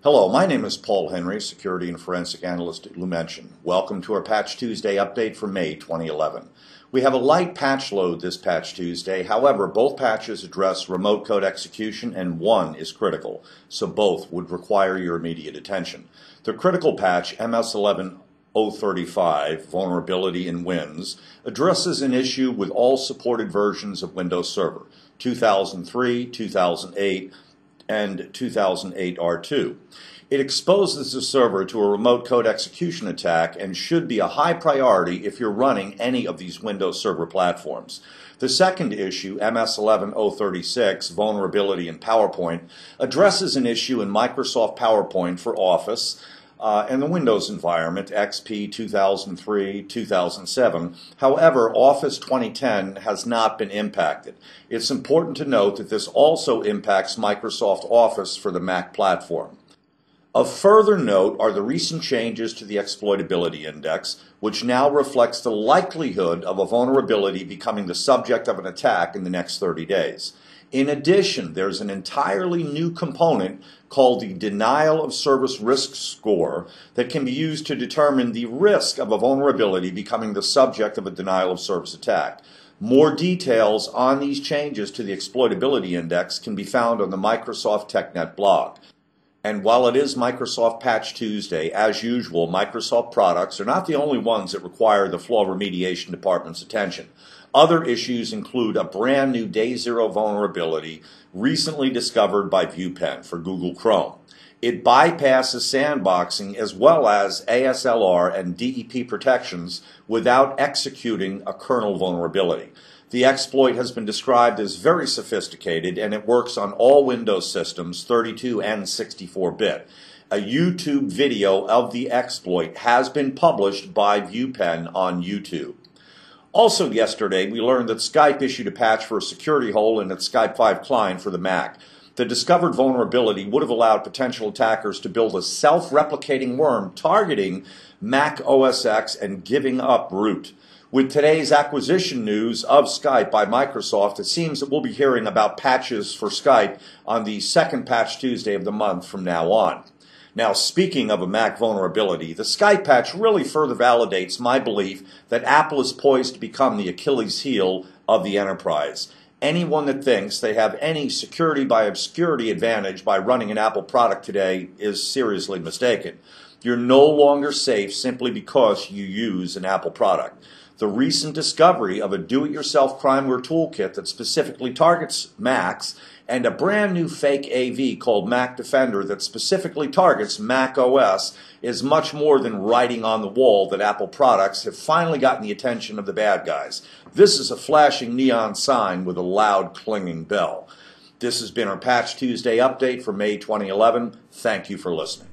Hello, my name is Paul Henry, Security and Forensic Analyst at Lumension. Welcome to our Patch Tuesday update for May 2011. We have a light patch load this Patch Tuesday. However, both patches address remote code execution and one is critical, so both would require your immediate attention. The critical patch, MS11-035, Vulnerability in Wins, addresses an issue with all supported versions of Windows Server, 2003, 2008, and 2008 R2. It exposes the server to a remote code execution attack and should be a high priority if you're running any of these Windows Server platforms. The second issue, MS11-036, Vulnerability in PowerPoint, addresses an issue in Microsoft PowerPoint for Office and the Windows environment, XP 2003, 2007. However, Office 2010 has not been impacted. It's important to note that this also impacts Microsoft Office for the Mac platform. Of further note are the recent changes to the Exploitability Index, which now reflects the likelihood of a vulnerability becoming the subject of an attack in the next 30 days. In addition, there's an entirely new component called the Denial of Service Risk Score that can be used to determine the risk of a vulnerability becoming the subject of a denial of service attack. More details on these changes to the Exploitability Index can be found on the Microsoft TechNet blog. And while it is Microsoft Patch Tuesday, as usual, Microsoft products are not the only ones that require the flaw remediation department's attention. Other issues include a brand new Day Zero vulnerability recently discovered by ViewPen for Google Chrome. It bypasses sandboxing as well as ASLR and DEP protections without executing a kernel vulnerability. The exploit has been described as very sophisticated and it works on all Windows systems, 32 and 64-bit. A YouTube video of the exploit has been published by ViewPen on YouTube. Also yesterday, we learned that Skype issued a patch for a security hole in its Skype 5 client for the Mac. The discovered vulnerability would have allowed potential attackers to build a self-replicating worm targeting Mac OS X and giving up root. With today's acquisition news of Skype by Microsoft, it seems that we'll be hearing about patches for Skype on the second Patch Tuesday of the month from now on. Now, speaking of a Mac vulnerability, the Skype patch really further validates my belief that Apple is poised to become the Achilles heel of the enterprise. Anyone that thinks they have any security by obscurity advantage by running an Apple product today is seriously mistaken. You're no longer safe simply because you use an Apple product. The recent discovery of a do-it-yourself crimeware toolkit that specifically targets Macs and a brand new fake AV called Mac Defender that specifically targets Mac OS is much more than writing on the wall that Apple products have finally gotten the attention of the bad guys. This is a flashing neon sign with a loud clanging bell. This has been our Patch Tuesday update for May 2011. Thank you for listening.